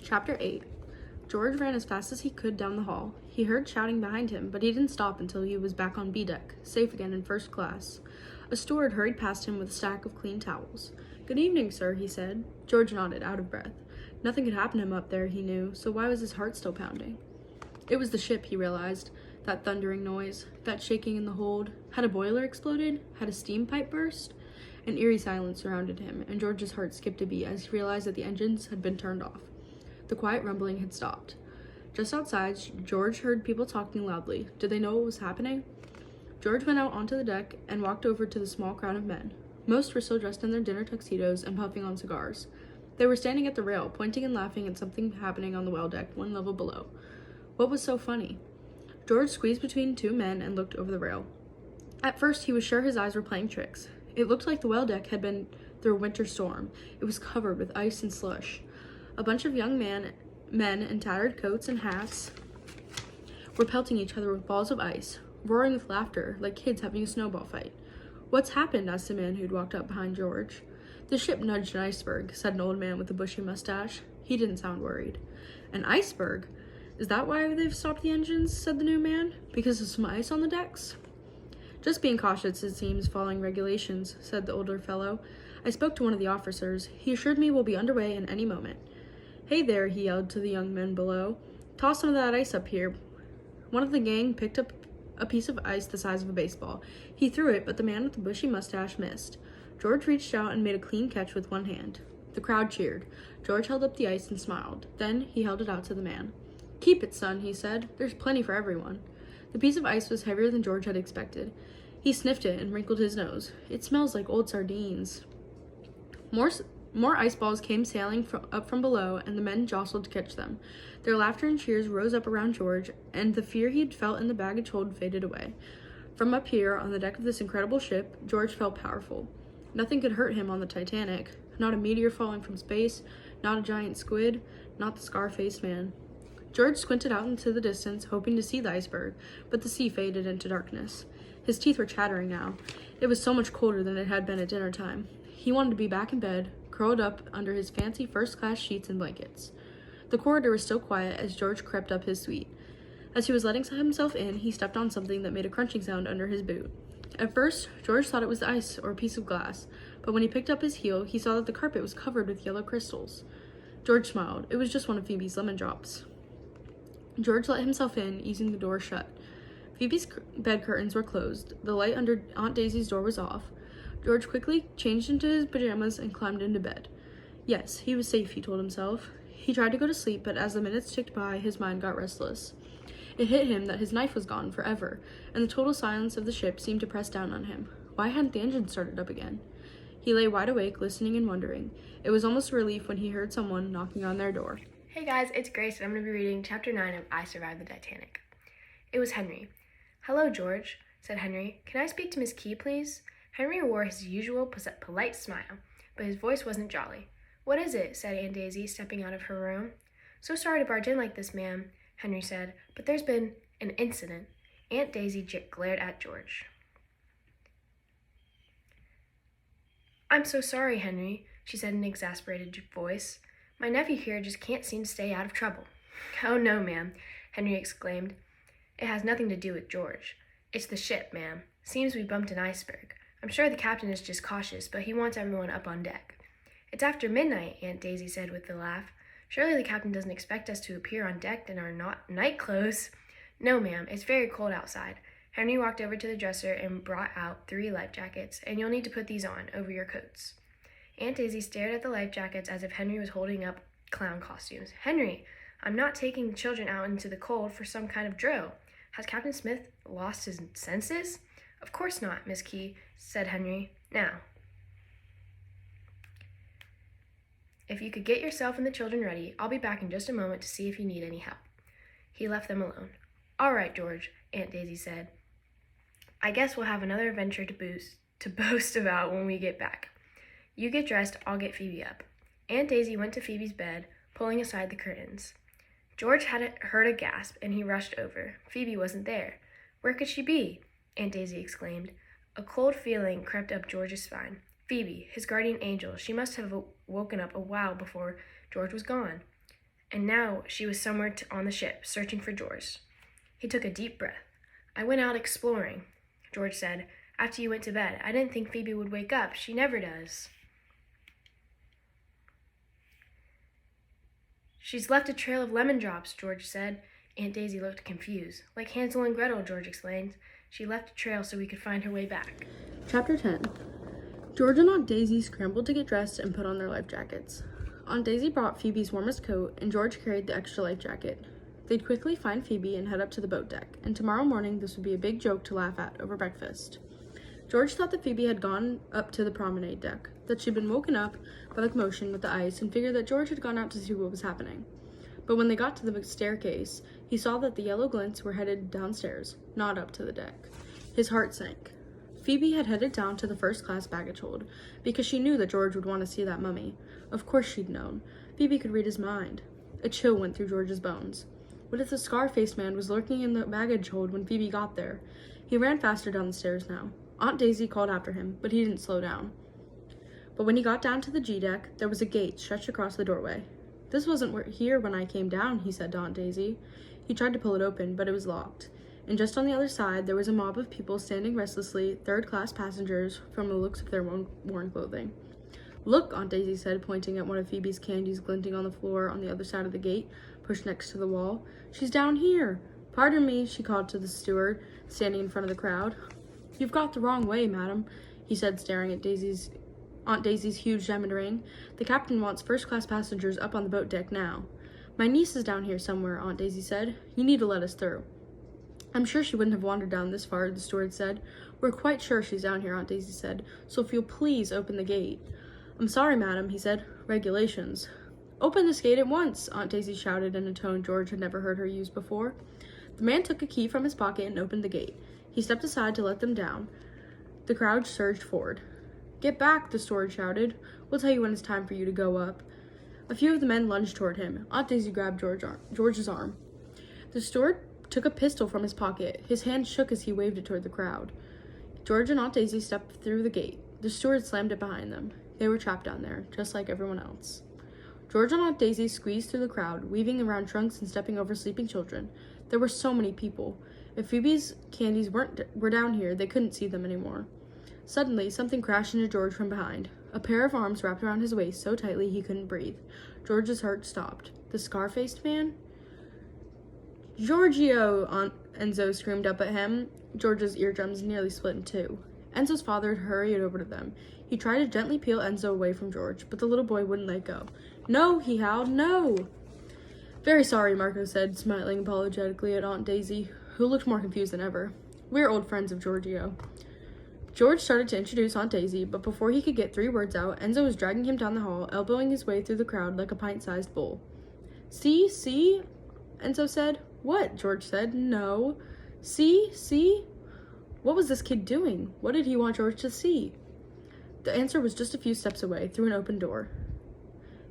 Chapter 8. George ran as fast as he could down the hall. He heard shouting behind him, but he didn't stop until he was back on B deck, safe again in first class. A steward hurried past him with a stack of clean towels. "Good evening, sir," he said. George nodded, out of breath. Nothing could happen to him up there, he knew, so why was his heart still pounding? It was the ship, he realized. That thundering noise, that shaking in the hold. Had a boiler exploded? Had a steam pipe burst? An eerie silence surrounded him, and George's heart skipped a beat as he realized that the engines had been turned off. The quiet rumbling had stopped. Just outside, George heard people talking loudly. Did they know what was happening? George went out onto the deck and walked over to the small crowd of men. Most were still dressed in their dinner tuxedos and puffing on cigars. They were standing at the rail, pointing and laughing at something happening on the well deck one level below. What was so funny? George squeezed between two men and looked over the rail. At first, he was sure his eyes were playing tricks. It looked like the well deck had been through a winter storm. It was covered with ice and slush. A bunch of young men in tattered coats and hats were pelting each other with balls of ice, roaring with laughter like kids having a snowball fight. "What's happened?" asked the man who'd walked up behind George. "The ship nudged an iceberg," said an old man with a bushy mustache. He didn't sound worried. "An iceberg? Is that why they've stopped the engines?" said the new man. "Because of some ice on the decks?" "Just being cautious, it seems, following regulations," said the older fellow. "I spoke to one of the officers. He assured me we'll be underway in any moment." "Hey there," he yelled to the young men below. "Toss some of that ice up here." One of the gang picked up a piece of ice the size of a baseball. He threw it, but the man with the bushy mustache missed. George reached out and made a clean catch with one hand. The crowd cheered. George held up the ice and smiled. Then he held it out to the man. "Keep it, son," he said. "There's plenty for everyone." The piece of ice was heavier than George had expected. He sniffed it and wrinkled his nose. "It smells like old sardines." More ice balls came sailing up from below, and the men jostled to catch them. Their laughter and cheers rose up around George, and the fear he'd felt in the baggage hold faded away. From up here, on the deck of this incredible ship, George felt powerful. Nothing could hurt him on the Titanic. Not a meteor falling from space, not a giant squid, not the scar-faced man. George squinted out into the distance, hoping to see the iceberg, but the sea faded into darkness. His teeth were chattering now. It was so much colder than it had been at dinner time. He wanted to be back in bed, curled up under his fancy first-class sheets and blankets. The corridor was still quiet as George crept up his suite. As he was letting himself in, he stepped on something that made a crunching sound under his boot. At first, George thought it was ice or a piece of glass, but when he picked up his heel, he saw that the carpet was covered with yellow crystals. George smiled. It was just one of Phoebe's lemon drops. George let himself in, easing the door shut. Phoebe's bed curtains were closed. The light under Aunt Daisy's door was off. George quickly changed into his pajamas and climbed into bed. Yes, he was safe, he told himself. He tried to go to sleep, but as the minutes ticked by, his mind got restless. It hit him that his knife was gone forever, and the total silence of the ship seemed to press down on him. Why hadn't the engine started up again? He lay wide awake, listening and wondering. It was almost a relief when he heard someone knocking on their door. Hey guys, it's Grace, and I'm going to be reading Chapter 9 of I Survived the Titanic. It was Henry. "Hello, George," said Henry. "Can I speak to Miss Key, please?" Henry wore his usual polite smile, but his voice wasn't jolly. "What is it?" said Aunt Daisy, stepping out of her room. "So sorry to barge in like this, ma'am," Henry said, "but there's been an incident." Aunt Daisy glared at George. "I'm so sorry, Henry," she said in an exasperated voice. "My nephew here just can't seem to stay out of trouble." "Oh, no, ma'am," Henry exclaimed. "It has nothing to do with George. It's the ship, ma'am. Seems we bumped an iceberg. I'm sure the captain is just cautious, but he wants everyone up on deck." "It's after midnight," Aunt Daisy said with a laugh. "Surely the captain doesn't expect us to appear on deck in our night clothes." "No, ma'am, it's very cold outside." Henry walked over to the dresser and brought out 3 life jackets, "and you'll need to put these on, over your coats." Aunt Daisy stared at the life jackets as if Henry was holding up clown costumes. "Henry, I'm not taking the children out into the cold for some kind of drill. Has Captain Smith lost his senses?" "Of course not, Miss Key," said Henry. "Now, if you could get yourself and the children ready, I'll be back in just a moment to see if you need any help." He left them alone. "All right, George," Aunt Daisy said. "I guess we'll have another adventure to boast about when we get back. You get dressed, I'll get Phoebe up." Aunt Daisy went to Phoebe's bed, pulling aside the curtains. George had heard a gasp, and he rushed over. Phoebe wasn't there. Where could she be? Aunt Daisy exclaimed. A cold feeling crept up George's spine. Phoebe, his guardian angel, she must have woken up a while before George was gone. and now she was somewhere on the ship, searching for George. He took a deep breath. "I went out exploring," George said. "After you went to bed. I didn't think Phoebe would wake up. She never does." "She's left a trail of lemon drops," George said. Aunt Daisy looked confused. "Like Hansel and Gretel," George explained. "She left a trail so we could find her way back." Chapter 10. George and Aunt Daisy scrambled to get dressed and put on their life jackets. Aunt Daisy brought Phoebe's warmest coat, and George carried the extra life jacket. They'd quickly find Phoebe and head up to the boat deck, and tomorrow morning this would be a big joke to laugh at over breakfast. George thought that Phoebe had gone up to the promenade deck, that she'd been woken up by the commotion with the ice, and figured that George had gone out to see what was happening. But when they got to the staircase, he saw that the yellow glints were headed downstairs, not up to the deck. His heart sank. Phoebe had headed down to the first-class baggage hold, because she knew that George would want to see that mummy. Of course she'd known. Phoebe could read his mind. A chill went through George's bones. What if the scar-faced man was lurking in the baggage hold when Phoebe got there? He ran faster down the stairs now. Aunt Daisy called after him, but he didn't slow down. But when he got down to the G-deck, there was a gate stretched across the doorway. "This wasn't here when I came down," he said to Aunt Daisy. He tried to pull it open, but it was locked. And just on the other side, there was a mob of people standing restlessly, third-class passengers, from the looks of their worn clothing. "Look," Aunt Daisy said, pointing at one of Phoebe's candies glinting on the floor on the other side of the gate, pushed next to the wall. "She's down here." "Pardon me," she called to the steward, standing in front of the crowd. "You've got the wrong way, madam," he said, staring at Aunt Daisy's huge diamond ring. "The captain wants first-class passengers up on the boat deck now." "My niece is down here somewhere," Aunt Daisy said. "You need to let us through." "I'm sure she wouldn't have wandered down this far," the steward said. "We're quite sure she's down here," Aunt Daisy said, "so if you'll please open the gate." "I'm sorry, madam," he said. "Regulations." "Open this gate at once," Aunt Daisy shouted in a tone George had never heard her use before. The man took a key from his pocket and opened the gate. He stepped aside to let them down. The crowd surged forward. "Get back," the steward shouted. "We'll tell you when it's time for you to go up." A few of the men lunged toward him. Aunt Daisy grabbed George's arm. The steward took a pistol from his pocket. His hand shook as he waved it toward the crowd. George and Aunt Daisy stepped through the gate. The steward slammed it behind them. They were trapped down there, just like everyone else. George and Aunt Daisy squeezed through the crowd, weaving around trunks and stepping over sleeping children. There were so many people. If Phoebe's candies were down here, they couldn't see them anymore. Suddenly, something crashed into George from behind. A pair of arms wrapped around his waist so tightly he couldn't breathe. George's heart stopped. The scar-faced man? "Giorgio!" Aunt Enzo screamed up at him. George's eardrums nearly split in two. Enzo's father had hurried over to them. He tried to gently peel Enzo away from George, but the little boy wouldn't let go. "No!" he howled. "No!" "Very sorry," Marco said, smiling apologetically at Aunt Daisy, who looked more confused than ever. "We're old friends of Giorgio." George started to introduce Aunt Daisy, but before he could get 3 words out, Enzo was dragging him down the hall, elbowing his way through the crowd like a pint-sized bull. See? Enzo said. "What?" George said. "No." See? What was this kid doing? What did he want George to see? The answer was just a few steps away, through an open door.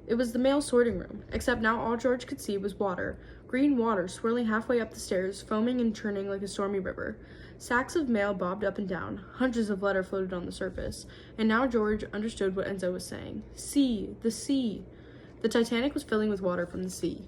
It was the male sorting room, except now all George could see was water, green water swirling halfway up the stairs, foaming and churning like a stormy river. Sacks of mail bobbed up and down, hundreds of letters floated on the surface, and now George understood what Enzo was saying. The sea! The Titanic was filling with water from the sea.